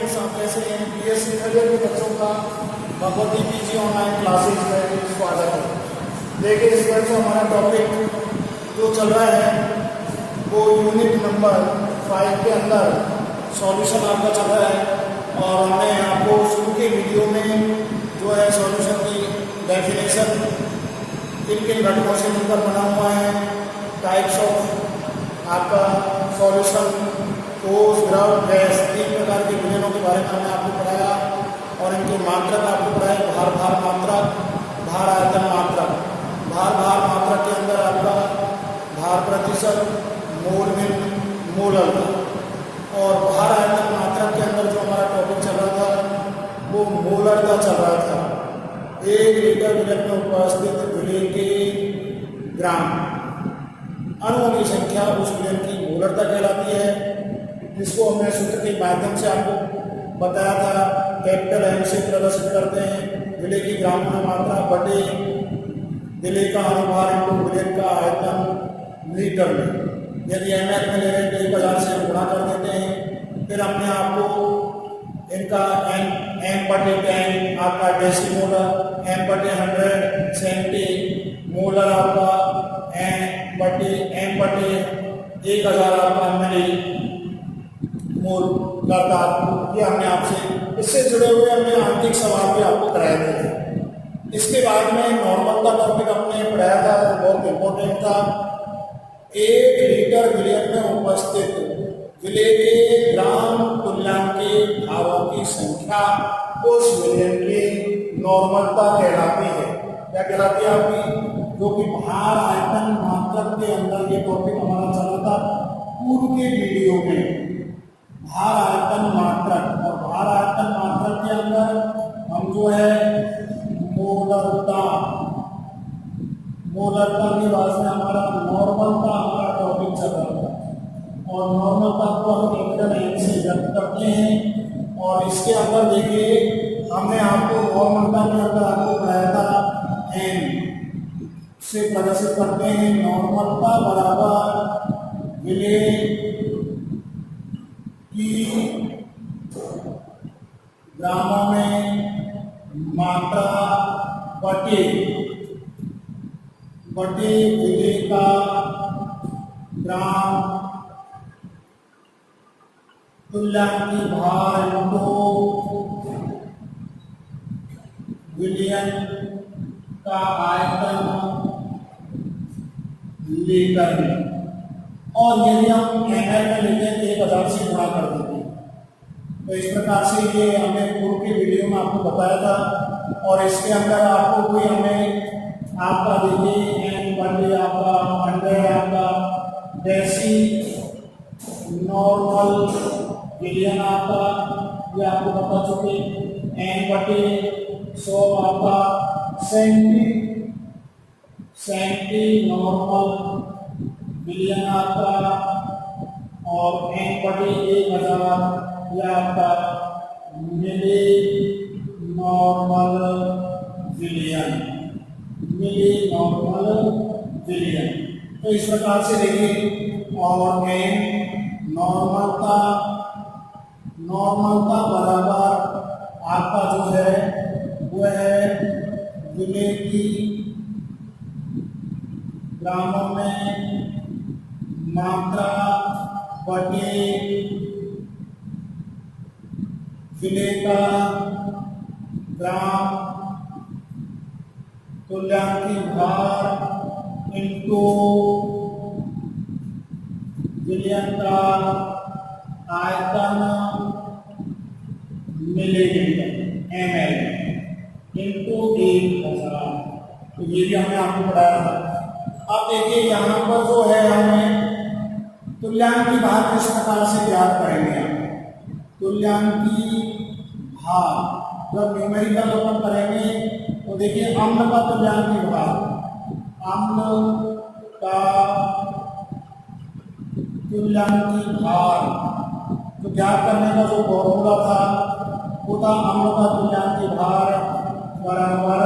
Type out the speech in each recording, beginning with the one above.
Friends, आप कैसे हैं? बीएससी थर्ड ईयर के बच्चों का भगवती पीजी ऑनलाइन क्लासेज में स्वागत है। देखिए इस बार जो हमारा टॉपिक जो चल रहा है वो यूनिट नंबर 5 के अंदर सॉल्यूशन आपका चल रहा है और हमने आपको शुरू के वीडियो में जो है सॉल्यूशन की डेफिनेशन किन किन घटकों से मिलकर बना हुआ है, टाइप्स ऑफ आपका सॉल्यूशन, ठोस, द्रव, गैस, 3 प्रकार के विलयनों के बारे में हमने आपको पढ़ाया और इनकी मात्रक आपको पढ़ाया। भार मात्रक, भार आयतन मात्रक। भार मात्रक के अंदर आपका भार प्रतिशत, मोल में मोलर था और भार आयतन मात्रक के अंदर जो हमारा टॉपिक चल रहा था वो मोलर का चल रहा था। 1 लीटर विलयन में उपस्थित विलयन के ग्राम अणुओं की संख्या उस विलयन की मोलरता कहलाती है, जिसको हमने सूत्र के माध्यम से आपको बताया था। कैपिटल एम से प्रदर्शित करते हैं विलय की ग्राम में मात्रा बटे विलय का अनुभार इंटू विलयन का आयतन लीटर में। यदि एम एल में ले रहे हैं तो 1000 से गुणा कर देते हैं। फिर हमने आपको इनका एम बटे 10 आपका डेसीमोलर, एम बटे 100 सेंटी मोलर आपका, एम बटे 1000 आपका मिली मोल करता। ये हमने आपसे इससे जुड़े हुए हमने आंतरिक सवाल भी आपको कराए थे। इसके बाद में नॉर्मल का टॉपिक हमने पढ़ाया था, बहुत इंपॉर्टेंट था। 1 लीटर विलयन में उपस्थित विलय के ग्राम तुल्यांक के भारों की संख्या उस विलयन की नॉर्मलता कहलाती है। क्या कहलाती है आपकी? जो कि भार आयतन मात्रक के अंदर ये टॉपिक हमारा चला था पूर्व के वीडियो में। भार आयतन मात्रक और भार आयतन मात्रक के अंदर हम जो है मोलरता के बाद में हमारा नॉर्मलता हमारा टॉपिक चल रहा था और नॉर्मलता को हम कैपिटल एन से व्यक्त करते हैं। और इसके अंदर देखिए हमने आपको नॉर्मलता के अंदर आपको बताया था एन से प्रदर्शित करते हैं। नॉर्मलता बराबर विलय की ग्रामों में मात्रा बटे विलय का ग्राम तुल्यांकी भार इंटू विलयन का आयतन लीटर में। और यदि हम एमएल में लेते हैं तो 1000 से गुणा कर देते हैं। तो इस प्रकार से ये हमने पूर्व के वीडियो में आपको बताया था। और इसके अंदर आपको कोई हमें आपका देखिए एन बटे आपका 100 आपका डेसी नॉर्मल विलयन आपका ये आपको बता चुके। एन बटे 100 आपका सेंटी नॉर्मल विलयन आपका और एन बटे 1000 यह आपका मिली नॉर्मल विलयन। तो इस प्रकार से देखिए और एन नॉर्मलता बराबर आपका जो है वो है विलय की ग्रामों में मात्रा बटे विलय का ग्राम तुल्यांकी भार इंटू विलयन का आयतन मिलीमीटर ml इंटू 1000। तो ये भी हमने आपको पढ़ाया था। अब देखिए यहाँ पर जो है हमें तुल्यांकी भार किस प्रकार से ज्ञात करेंगे। तुल्यांकी भार जब न्यूमेरिकल अपन करेंगे तो देखिए अम्ल का तुल्यांकी भार, अम्ल का तुल्यांकी भार तो ज्ञात करने का जो फॉर्मूला था वो था अम्ल का तुल्यांकी भार बराबर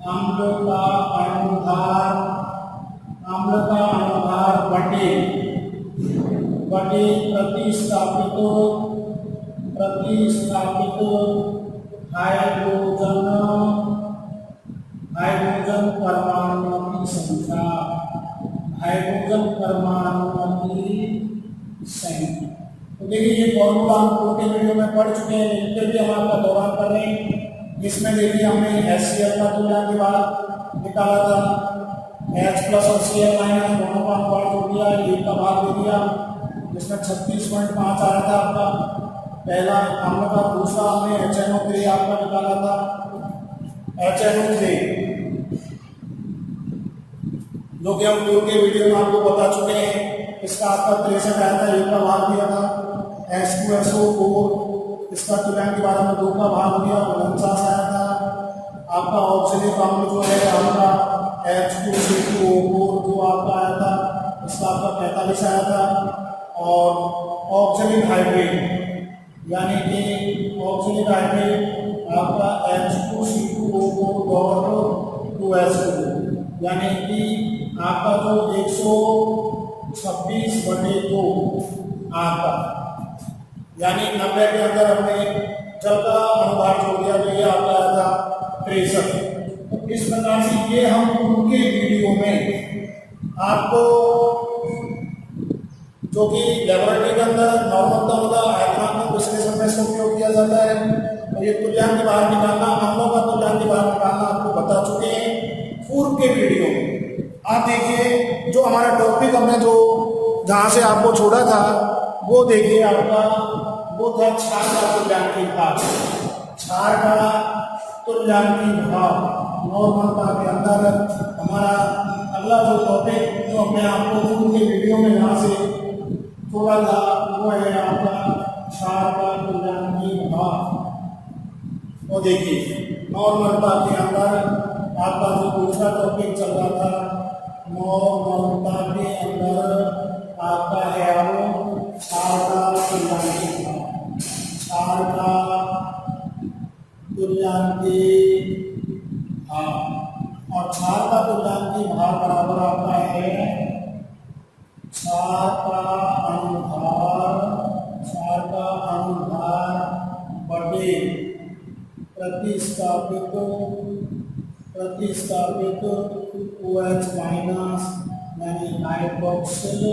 अम्ल का अनुभार बटे प्रतिस्थापित प्रतिस्थापित हाइड्रोजन हाइड्रोजन परमाणुओं की संख्या, हाइड्रोजन परमाणुओं की संख्या। तो देखिए ये फॉर्मूला हम पूर्व के वीडियो में पढ़ चुके हैं, लेकिन फिर भी हम आपका दोहरान कर रहे हैं। इसमें देखिए हमने HCl का तुल्यांक भाग निकाला था, H प्लस और Cl माइनस दोनों का अनुपात जोड़ दिया, एक का भाग दे दिया, जिसमें 36.5 आया था आपका पहला अम्ल का। दूसरा हमने HNO3 आपका निकाला था, HNO3, जो कि हम पूर्व के वीडियो में आपको बता चुके हैं। इसका आपका 63 आया था, एक का भाग दिया था। H2SO4, इसका तुल्यांक 12 में 2 का भाग दिया, 49 आया था। आपका ऑक्सीजन अम्ल जो है आपका H2CO4 जो आपका आया था, इसका आपका 45 आया था। और ऑक्सीजन हाइड्रेट यानी कि ऑक्सीजन हाइड्रेट आपका H2CO4.2H2 यानी कि आपका जो 126/2 आपका, यानी 90 के अंदर हमने जल का अनुभाग जोड़ दिया, तो ये आपका आया था 63। तो इस प्रकार से ये हम उनके वीडियो में आपको, जो कि लेबोरेटरी के अंदर नॉर्मल होता आयतनात्मक विश्लेषण में इसका उपयोग किया जाता है, और ये तुल्यांक बाहर निकालना, अम्लों का तुल्यांक बाहर निकालना आपको बता चुके हैं पूर्व के वीडियो में। आप देखिए जो हमारा टॉपिक हमने जो जहाँ से आपको छोड़ा था वो देखिए आपका, वो था क्षार का तुल्यांकी भाग। क्षार का तुल्यांकी भाग नॉर्मलता के अंदर हमारा अगला जो टॉपिक जो हमने आपको पूर्व के वीडियो में यहाँ से छोड़ा था वो है आपका क्षार का तुल्यांकी भाग। वो देखिए नॉर्मलता के अंदर आपका जो दूसरा टॉपिक चल रहा था, नॉर्मलता के अंदर आपका है वो क्षार का तुल्यांकी भाग। क्षार का तुल्यांकी भाग, और क्षार का तुल्यांकी भाग बराबर आपका है क्षार का अनुभार बटे प्रतिस्थापित OH माइनस यानी हाइड्रोक्सिल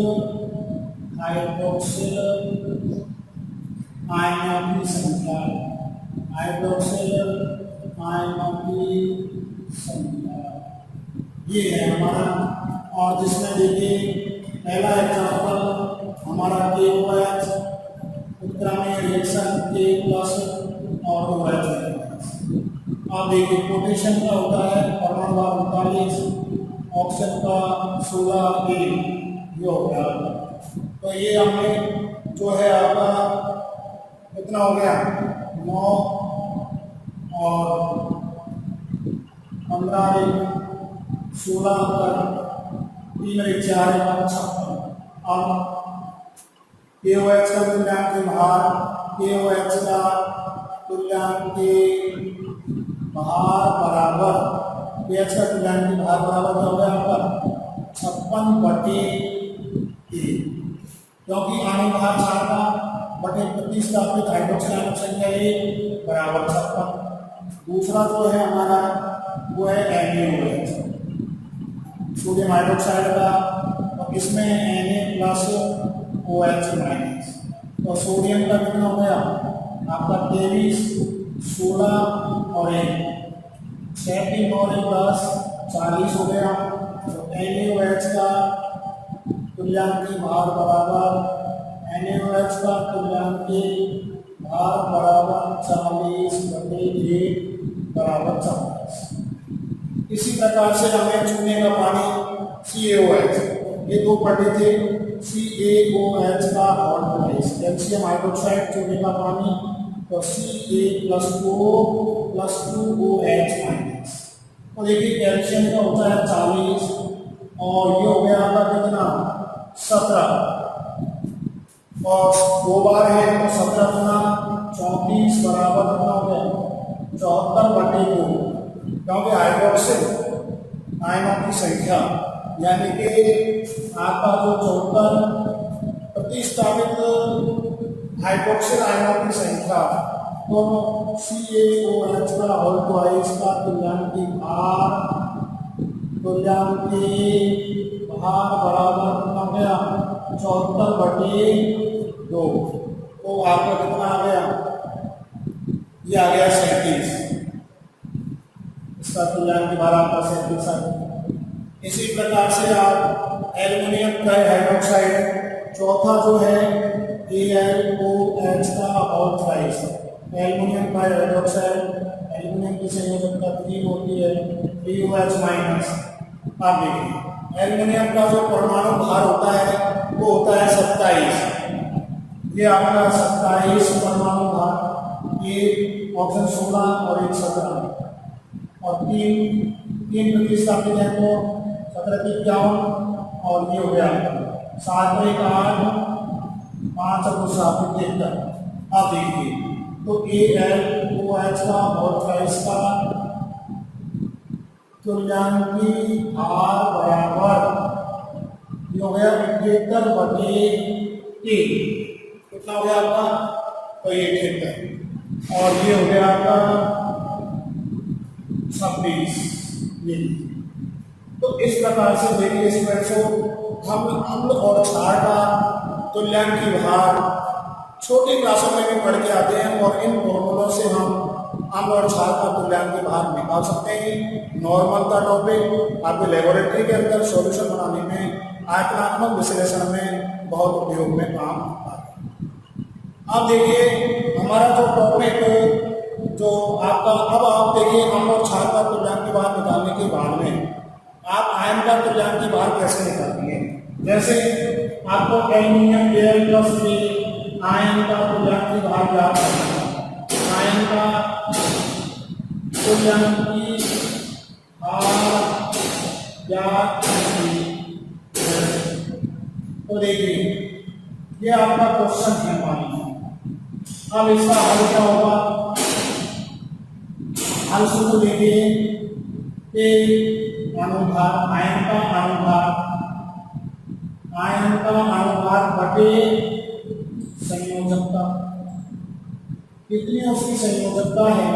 आयनों की संख्या, हाइड्रोक्सिल आयनों की संख्या ये है हमारा। और जिसमें देखिए पहला एग्जाम्पल हमारा KOH उत्क्रमण रिएक्शन K प्लस और OH। आप देखिए पोटेशियम का होता है परमाणु भार 39, ऑक्सीजन का 16 ये हो गया। तो ये हमने जो है आपका कितना हो गया 9 और 15 16 पर 3 4 56। अब KOH का तुल्यांक भार, KOH का तुल्यांक भार बराबर, KOH का तुल्यांक भार बराबर क्या हो गया आपका 56/1, क्योंकि अनुभार क्षार का बटे प्रतिस्थापित हाइड्रोक्सिल आयन संख्या बराबर 56। दूसरा जो है हमारा वो है NaOH, सोडियम हाइड्रोक्साइड का, और इसमें Na प्लस OH माइनस। तो सोडियम का कितना हो गया आपका 23, 16 और 1, 6 और 1 प्लस 40 हो गया। तो NaOH का तुल्यांकी भार बराबर, NaOH का तुल्यांकी भार बराबर 40/1 बराबर 40। इसी प्रकार से हमें चूने का पानी CaOH, ये दो पढ़े थे, CaOH का हॉट प्राइस, कैल्शियम हाइड्रोक्साइड चूने का पानी, तो Ca+2+2OH माइनस। तो देखिए कैल्शियम का होता है 40 और ये हो गया आपका कितना 17, और 2 बार है तो 17 गुना 34 बराबर कितना हो गया 74/2, क्योंकि हाइड्रोक्सिल आयनों की संख्या यानी कि आपका जो 74 प्रतिस्थापित हाइड्रोक्सिल आयनों की संख्या, तो CaOH का होल ट्वाइस का तुल्यांकी भार बराबर कितना गया 74/2, तो आपका कितना आ गया, ये आ गया 37, इसका तुल्यांकी भार आपका 37 आ गया। इसी प्रकार से आप एल्युमिनियम ट्राइहाइड्रोक्साइड चौथा जो है AlOH का whole twice, aluminium trihydroxide, aluminium की संयोजकता 3 होती है 3OH माइनस। आप देखिए एल्युमिनियम का जो परमाणु भार होता है वो होता है 27, ये आपका 27 परमाणु भार, ये ऑप्शन 16 और 1 17, और तीन प्रतिस्थापित है तो 17 की 51, और ये हो गया 7 पर 1 8, 5 और 7 73। आप देखिए तो AlOH का होल ट्वाइस का तुल्यांकी भार बराबर ये हो गया 73/3, कितना हो गया आपका, तो ये 73, और ये हो गया आपका 26। तो इस प्रकार से देखिए स्टूडेंट्स, हम अम्ल और क्षार का तुल्यांकी भार छोटी क्लासों में भी पढ़ के आते हैं, और इन फॉर्मूलों से हम अम्ल और क्षार का तुल्यांकी भार निकाल सकते हैं। नॉर्मल का टॉपिक आपके लेबोरेटरी के अंदर सॉल्यूशन बनाने में, आयतनात्मक विश्लेषण में बहुत उपयोग में काम आता है। अब देखिए हमारा जो टॉपिक जो आपका, अब आप देखिए अम्ल और क्षार का तुल्यांकी भार निकालने के बाद में आप आयन का तुल्यांकी भार कैसे निकालेंगे। जैसे आपको एल्युमिनियम Al+3 आयन का तुल्यांकी भार ज्ञात करना है, आयन का तुल्यांकी भार ज्ञात कीजिए। तो देखिए ये आपका क्वेश्चन है मान लीजिए, अब इसका हल क्या होगा, हल सूत्र देखिए कि अनुभार आयन का अनुभार बटे संयोजकता, कितनी उसकी संयोजकता है,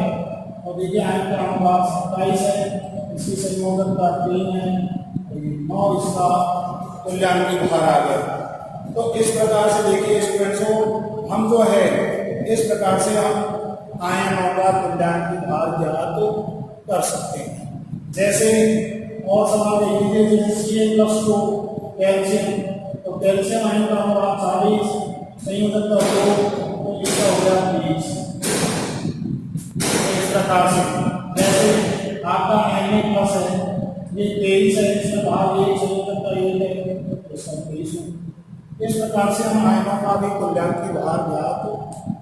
और देखिए आयन का अनुभार 27 है, इसकी संयोजकता 3 है, 9 इसका तुल्यांकी भार आ गया। तो इस प्रकार से देखिए स्टूडेंट्स, हम जो है इस प्रकार से हम आयनों का तुल्यांकी भार ज्ञात कर सकते हैं। जैसे और सवाल देख लीजिए, जैसे Ca+2 कैल्शियम, तो कैल्शियम आयन का अनुपात 40, संयोजकता 2, तो इसका हो गया 30। इस प्रकार से जैसे आपका Na+ है, ये 23 है, इसका भाग 1, संयोजकता 1 है, तो इसका 23 है। इस प्रकार से हम आयनों का भी तुल्यांकी भार ज्ञात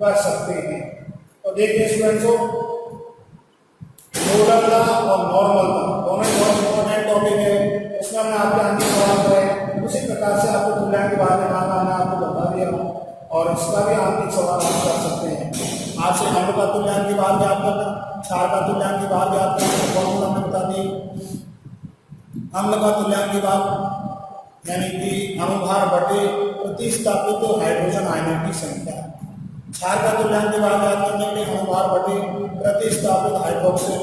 कर सकते हैं। तो देखिए स्टूडेंट्स, मोलर लॉ और नॉर्मल लॉ दोनों बहुत इंपॉर्टेंट टॉपिक है, उसमें मैं आपके आगे सवाल करें, उसी प्रकार से आपको तुल्यांकी भार निकालना मैं आपको बता दिया हूँ, और इसका भी आप एक सवाल आप कर सकते हैं। आपसे अम्ल का तुल्यांकी भार ज्ञात करना, क्षार का तुल्यांकी भार ज्ञात करना, फॉर्मूला में बता दी। अम्ल का तुल्यांकी भार यानी कि अनुभार बटे प्रतिस्थापित हाइड्रोजन आयनों की संख्या, क्षार का तुल्यांकी भार ज्ञात करने के लिए अनुभार बटे प्रतिस्थापित हाइड्रोक्सिल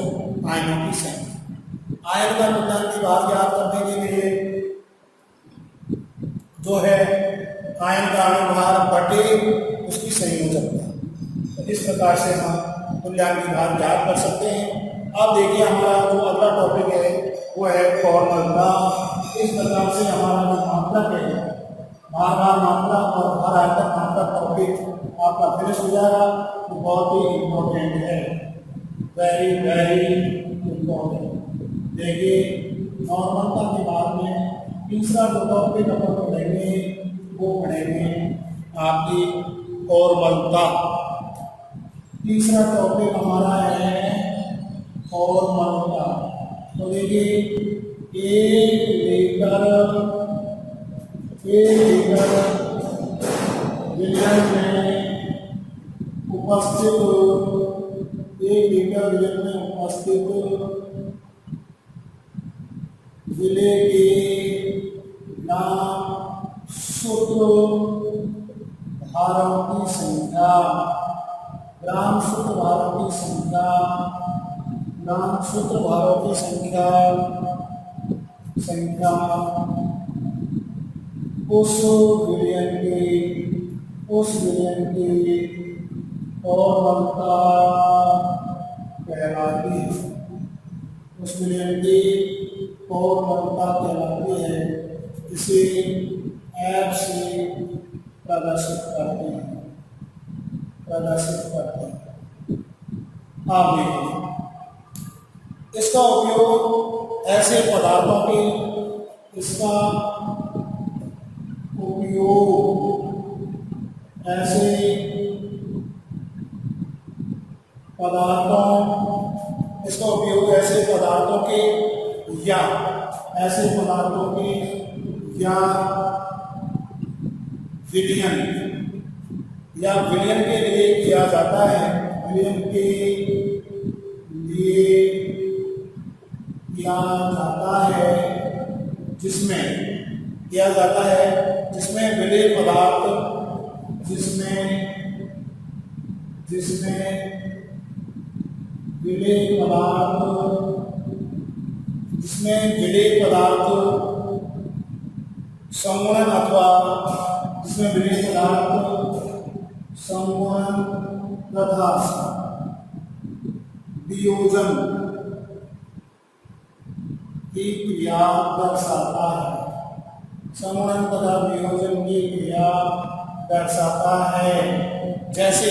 आयनों की संख्या। आयन का तुल्यांकी भार ज्ञात करने के लिए जो है आयन का अनुभार बटे उसकी संयोजकता, तो इस प्रकार से हम तुल्यांकी भार ज्ञात कर सकते हैं। अब देखिए हमारा जो अगला टॉपिक है वो है फॉर्मूला। इस प्रकार से हमारा जो मात्रक है, भार मात्रक और भार आयतन मात्रक टॉपिक आपका फिनिश हो जाएगा। तो बहुत ही इम्पोर्टेंट है, वेरी वेरी इम्पोर्टेंट। देखिए नॉर्मलता के बाद में तीसरा जो टॉपिक अपन पढ़ेंगे वो पढ़ेंगे आपकी फॉर्मलता। तीसरा टॉपिक हमारा है फॉर्मलता। तो देखिए एक लीटर विलयन में उपस्थित विलय के नाम, सूत्र, भारों की संख्या, ग्राम सूत्र भारों की संख्या, ग्राम सूत्र भारों की संख्या, संख्या उस विलयन की और ममता कहलाती है, उस विलयन की और ममता कहलाती है। इसे ऐप से प्रदर्शित करते हैं। आप देखिए, इसका उपयोग ऐसे पदार्थों के, इसका उपयोग ऐसे पदार्थों, इसका उपयोग ऐसे पदार्थों के या ऐसे पदार्थों के या विलयन के लिए किया जाता है, विलयन के लिए किया जाता है, जिसमें किया जाता है, जिसमें विलय पदार्थ, जिसमें विलय पदार्थ संगुणन अथवा जिसमें विलय पदार्थ संगुणन तथा वियोजन की क्रिया दर्शाता है। संगुणन तथा वियोजन की क्रिया दर्शाता है। जैसे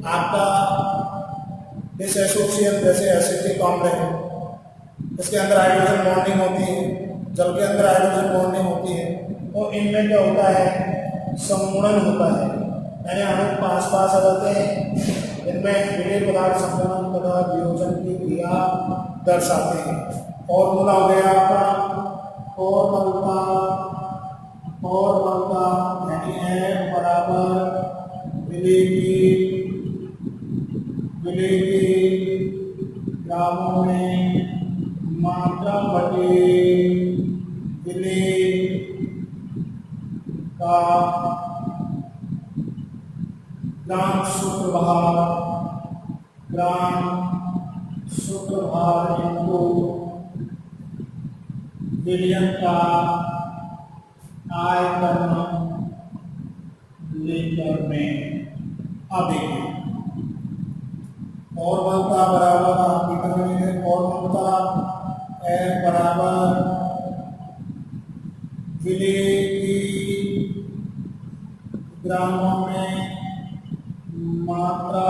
आपका डिसएसोसिएशन, जैसे एसिटिक अम्ल है, इसके अंदर हाइड्रोजन बॉन्डिंग होती है, जल के अंदर हाइड्रोजन बॉन्डिंग होती है, और इनमें क्या होता है, संगुणन होता है, यानी अणु पास पास आ जाते हैं। इनमें विलय पदार्थ संगुणन तथा वियोजन की क्रिया दर्शाते हैं। फॉर्मूला हो गया आपका फॉर्मूला यानी F बराबर विलय की ग्रामों में मात्रा बटे विलय का ग्राम सूत्र भार इनको विलयन का आयतन लीटर में। अब देखिए, और बनता बराबर और बनता F बराबर विलय की ग्रामों में मात्रा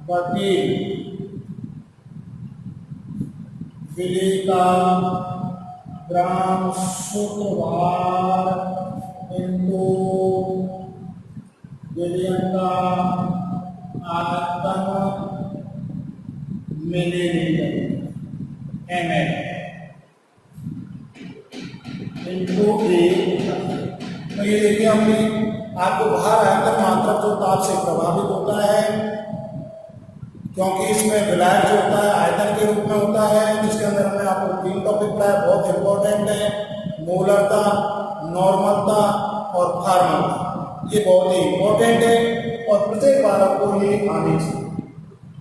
बटे विलय का ग्राम सूत्र भार इनको विलयन का आयतन मिलीलीटर ml इनको तो ये देखिए, हमने आपको भार आयतन मात्रक जो ताप से प्रभावित होता है, क्योंकि इसमें विलायक जो होता है आयतन के रूप में होता है, जिसके अंदर हमने आपको 3 टॉपिक पढ़ाया, बहुत इंपॉर्टेंट है, मोलरता, नॉर्मलता और फार्मलता। ये बहुत ही इंपॉर्टेंट है और प्रत्येक बार आपको ये आनी चाहिए,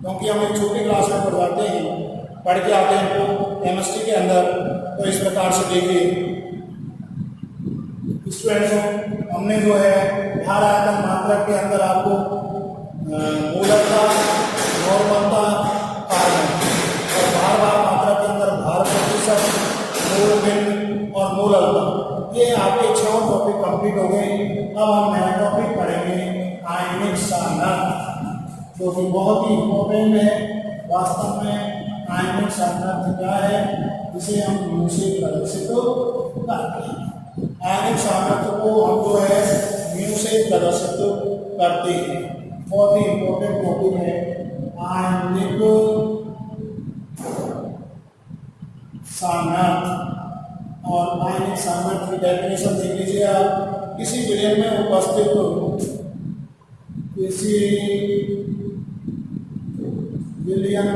क्योंकि हम एक छोटी क्लास में पढ़ाते हैं, पढ़ के आते हैं तो केमिस्ट्री के अंदर। तो इस प्रकार से देखिए स्टूडेंट्स, हमने जो है भार आयतन मात्रक के अंदर आपको मोलरता, नॉर्मलता, फार्मलता और भार मात्रा के अंदर भार प्रतिशत, मोल बिंदु और मोलरता, ये आपके 6 टॉपिक कंप्लीट हो गए। अब हम नया टॉपिक पढ़ेंगे आयनिक सांद्रता, जो कि बहुत ही इंपॉर्टेंट है। वास्तव में आयनिक सांद्रता क्या है, जिसे हम म्यू से प्रदर्शित करते हैं। आयनिक सांद्रता को हम जो है म्यू से प्रदर्शित करते हैं। बहुत ही इंपॉर्टेंट टॉपिक है आयनिक सांद्रता। और आयनिक सांद्रता की डेफिनेशन देख लीजिए आप, किसी विलयन में उपस्थित किसी विलयन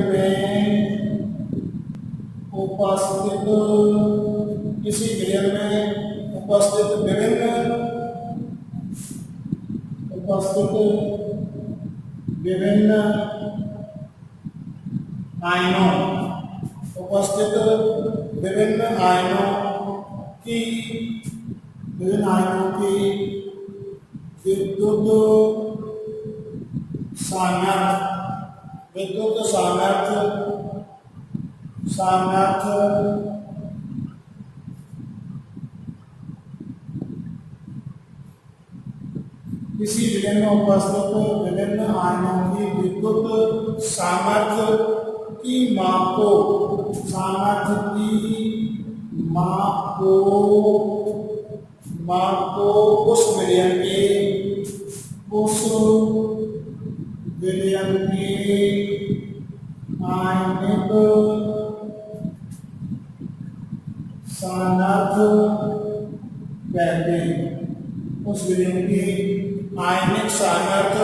में उपस्थित विभिन्न उपस्थित विभिन्न आयनों की विद्युत सामर्थ्य किसी विलयन में उपस्थित विभिन्न आयनों की विद्युत सामर्थ्य की माप को उस विलयन के आयनिक सामर्थ्य कहते हैं। उस विलयन की आयनिक सामर्थ्य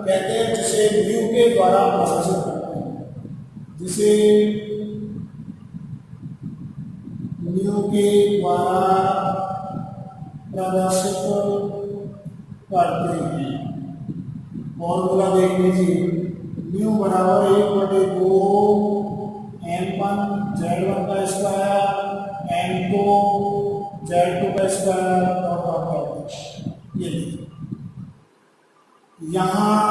कहते हैं जिसे म्यू के द्वारा प्रदर्शित करते हैं, फॉर्मूला देख लीजिए, म्यू बराबर 1/2 m1 z1 का स्क्वायर m2 z2 का स्क्वायर और ये यहाँ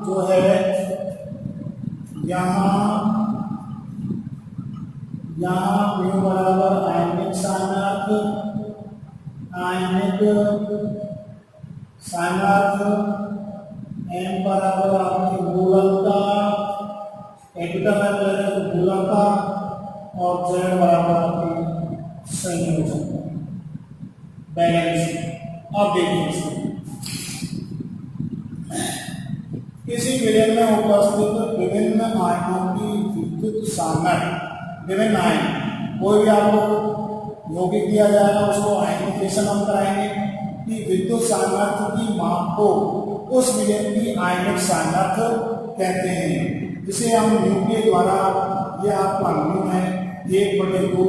जो है यहाँ म्यू बराबर आयनिक सामर्थ्य m बराबर आपकी मूलकता और z बराबर आपकी संयोजन बैलेंस। अब देखिए किसी विलयन में उपस्थित विभिन्न आयनों की विद्युत सामर्थ्य, विभिन्न आयन कोई भी आपको यौगिक दिया जाएगा उसको आयनीकरण हम कराएंगे कि विद्युत सामर्थ्य की माप को उस विलयन की आयनिक सामर्थ्य कहते हैं, जिसे हम म्यू के द्वारा, ये आपका म्यू है 1/2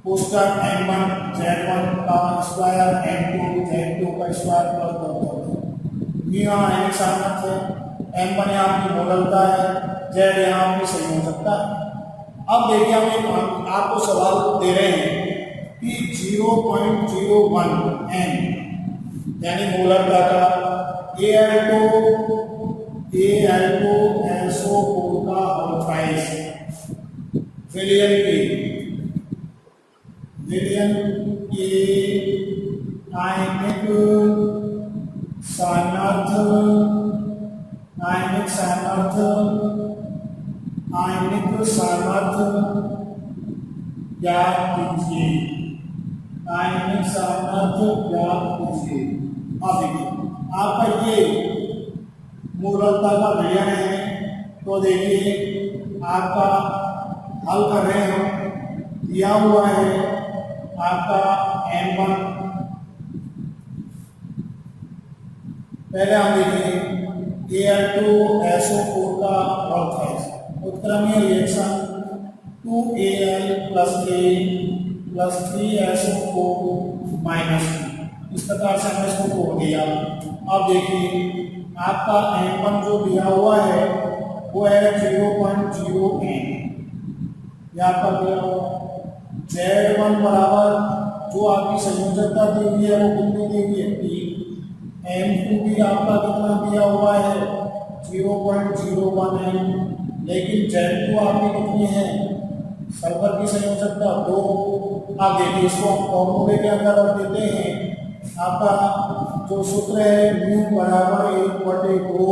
कोष्टक m1 z1 का स्क्वायर m2 z2 का स्क्वायर प्लस म्यू आयनिक सामर्थ्य है, m1 यहाँ आपकी मोलकता है, z यहाँ आपकी संयोजकता है। अब देखिए हम आपको सवाल दे रहे हैं कि 0.01 m यानी मोलकता का Al2SO4 का ऑक्साइड विलयन के आयनिक सामर्थ्य ज्ञात कीजिए। अब देखिए आपका ये मूलकता का विलयन है, तो देखिए आपका हल कर रहे हैं, दिया हुआ है आपका m1, पहले हम देखेंगे Al2SO4 का oxide उत्क्रमणीय reaction 2Al + A + 3SO4 - इस प्रकार से हमने इसको तोड़ दिया। अब देखिए आपका m1 जो दिया हुआ है वो है 0.0 m, यहाँ पर दिया हुआ Z1 बराबर जो आपकी संयोजकता दी हुई है वो कितनी दी हुई है 3, m2 भी आपका कितना दिया हुआ है 0.01 m, लेकिन Z2 आपकी कितनी है सल्फर की संयोजकता 2। आप देखिए इसको हम फॉर्मूले के अंदर रख देते हैं, आपका जो सूत्र है म्यू बराबर 1/2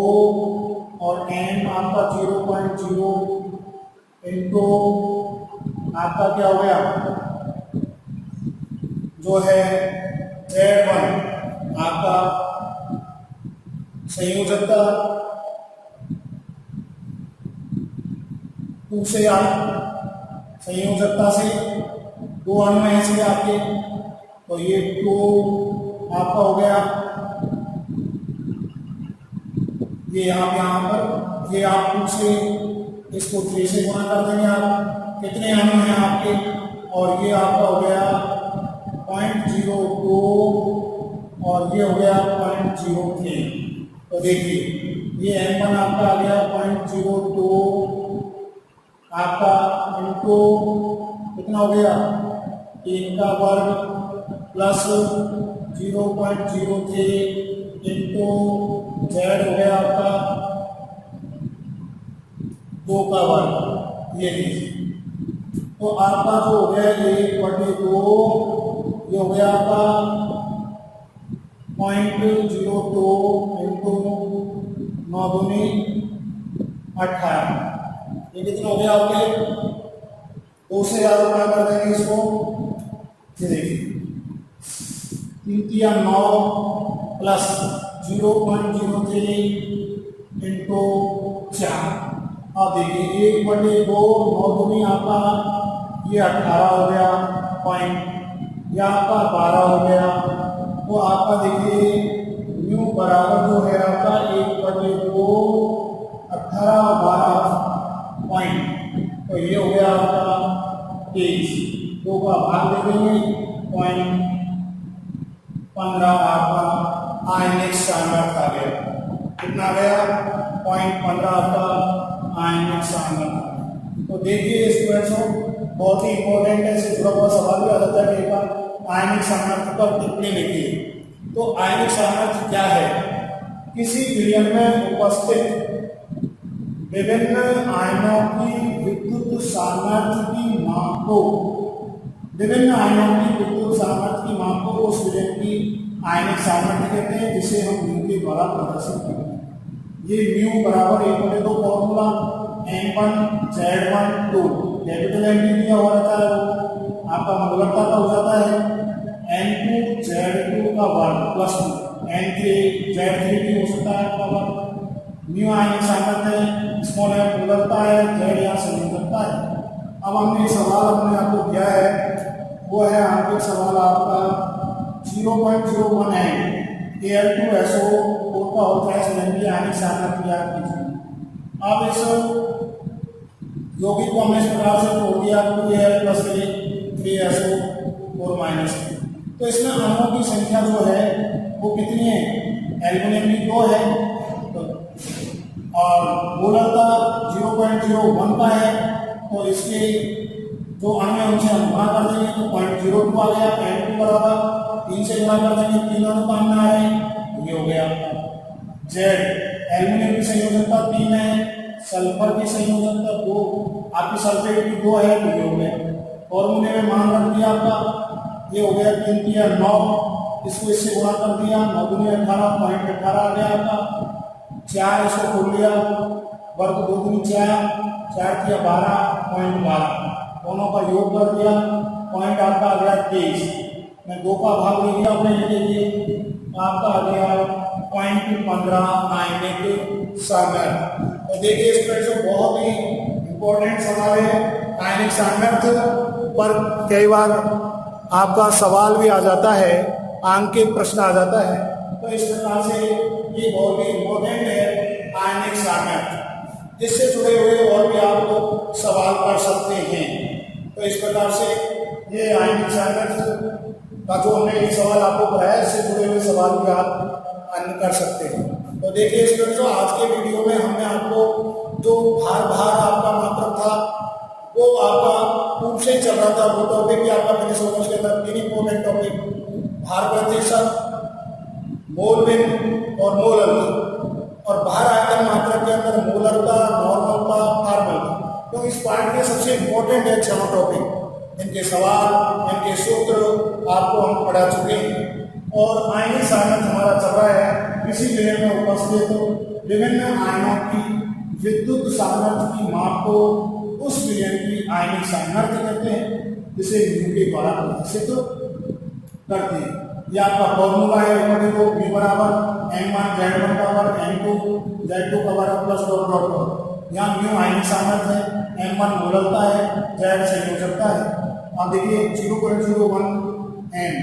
और m आपका 0.0 इनटू आपका क्या हो गया जो है Z1 आपका संयोजकता 2 से आप संयोजकता से 2 अणु हैं इसमें आपके, तो ये 2 आपका हो गया, ये यहाँ पर ये आप 2 से इसको 3 से गुणा कर देंगे, आप कितने अणु हैं आपके, और ये आपका हो गया 0.02 और ये हो गया 0.03। तो देखिए ये M1 आपका आ गया 0.02 आपका इनको कितना हो गया 3 का वर्ग प्लस 0.03 इंटू जेड हो गया आपका 2 का वर्ग। ये लीजिए तो आपका जो हो गया 1/2 ये हो गया आपका 0.02 इंटू 9 दूनी 18। ये कितना हो गया आपके 2 से ज़्यादा क्या कर देंगे इसको। ये देखिए 3 9 प्लस 0.03 इंटू 4। अब देखिए 1/2 9 दूनी आपका ये 18 हो गया पॉइंट, या आपका 12 हो गया। तो आपका देखिए न्यू बराबर जो है आपका 1/2 18 और 12 पॉइंट, तो ये हो गया आपका 23। 2 का भाग दे देंगे 0.15 आपका आयनिक सामर्थ्य आ गया। कितना आ गया 0.15 आपका आयनिक सामर्थ्य। तो देखिए स्टूडेंट्स बहुत ही इंपॉर्टेंट है, इससे जुड़ा हुआ सवाल भी आ जाता है कि आयनिक सामर्थ्य पर टिप्पणी लिखिए। तो आयनिक सामर्थ्य क्या है? किसी विलयन में उपस्थित विभिन्न आयनों की विद्युत सामर्थ्य की माप को, विभिन्न आयनों की विद्युत सामर्थ्य की माप को उस विलयन की आयनिक सामर्थ्य कहते हैं, जिसे हम म्यू के द्वारा प्रदर्शित करते हैं। ये म्यू बराबर 1/2 formula M1 Z1 2 capital M दिया हुआ रहता है, आपका मोलरता का हो जाता है N2 Z2 का वर्ग प्लस N3 Z3 भी हो सकता है आपका वर्ग। म्यू आयनिक सामर्थ्य है, स्मॉल m मोलरता है, Z यहाँ संयोजकता है। अब हमने सवाल अपने आपको दिया है, वो है आपके सवाल आपका 0.01 Al2SO4 का होता है सिलेंडर आयनिक सामर्थ्य याद कीजिए। अब इस यौगिक को हमने इस प्रकार से तोड़ दिया 2Al+3SO4-। तो इसमें अणुओं की संख्या जो है वो कितनी है? एल्युमिनियम की 2 है, तो और मोलरता 0.01 का है, तो इसके जो अणु है उनसे हम गुणा कर देंगे तो 0.02 आ गया। N2 बराबर 3 से गुणा कर देंगे, 3 अणु काम में आ रहे हैं, ये हो गया Z। एल्युमिनियम की संयोजकता 3 है, सल्फर की संयोजकता 2, आपकी सल्फेट की 2 है, तो ये हो गया। फॉर्मूले में मान रख दिया आपका, ये हो गया 3 3 9, इसको इससे गुणा कर दिया 9 दूनी 18 0.18 आ गया आपका। 4 इसको खोल लिया, वर्ग 2 दूनी 4 4 3 12.12, दोनों का योग कर दिया, पॉइंट आपका आ गया 23। मैं 2 का भाग ले लिया अपने लिए, आपका आ गया 0.15 आयनिक सामर्थ्य। तो देखिए स्टूडेंट्स बहुत ही इंपॉर्टेंट सवाल है। आयनिक सामर्थ्य पर कई बार आपका सवाल भी आ जाता है, आंकिक प्रश्न आ जाता है, तो इस प्रकार से ये बहुत ही इंपॉर्टेंट है आयनिक सामर्थ्य, जिससे जुड़े हुए और भी आप लोग सवाल कर सकते हैं। तो इस प्रकार से ये आयनिक सामर्थ्य का जो हमने ये सवाल आपको कराया, इससे जुड़े हुए सवाल भी आप अन्य कर सकते हैं। तो देखिए स्टूडेंट्स आज के वीडियो में हमने आपको जो भार आपका मात्रक था वो आपका पूर्व से चल रहा था, वो टॉपिक भी आपका फिनिश होगा। उसके अंदर 3 इंपॉर्टेंट टॉपिक, भार प्रतिशत, मोलविन और मोलर, और भार आयतन मात्रक के अंदर मोलरता, नॉर्मलता, फार्मलता। तो इस पार्ट के सबसे इंपॉर्टेंट है 6 टॉपिक, इनके सवाल, इनके सूत्र आपको हम पढ़ा चुके हैं। और आयनिक सामर्थ्य हमारा चल रहा है, किसी विलयन में उपस्थित विभिन्न आयनों की विद्युत सामर्थ्य की माप को उस विलयन की आयनिक सामर्थ्य कहते हैं, जिसे म्यू के द्वारा प्रदर्शित करते हैं। यह आपका फॉर्मूला है, V बराबर M1 Z1 का वर्ग M2 Z2 का वर्ग प्लस डॉट। यहाँ म्यू आयनिक सामर्थ्य है, M1 मोलरता है, Z संयोजकता है। अब देखिए 0.01 M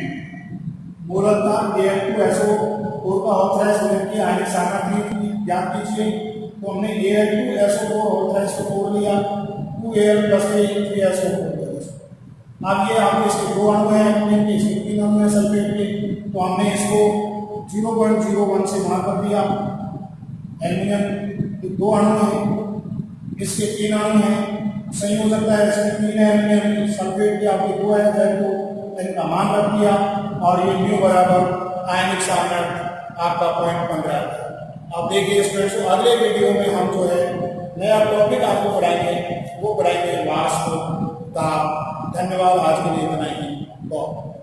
मोलरता Al2SO4 का ऑक्साइड सिलेंडर की आयनिक सामर्थ्य ज्ञात कीजिए। तो हमने Al2SO4 ऑक्साइड को तोड़ लिया, 2Al+3SO4। अब ये आपके इसके 2 अणु हैं, इसके 3 अणु हैं सल्फेट के, तो हमने इसको 0.01 से वहाँ कर दिया। एल्यूमिनियम के 2 अणु हैं, इसके 3 अणु हैं, सही हो सकता है इसमें 3 एल्यूमिनियम सल्फेट के आपके 2 है तो इनका मान रख दिया और ये म्यू बराबर आयनिक सामर्थ्य आपका 0.15 है। अब देखिए स्टूडेंट्स, अगले वीडियो में हम जो है नया टॉपिक आपको पढ़ाएंगे, वो पढ़ाएंगे वाष्प ताप। धन्यवाद, आज के लिए इतना ही बहुत।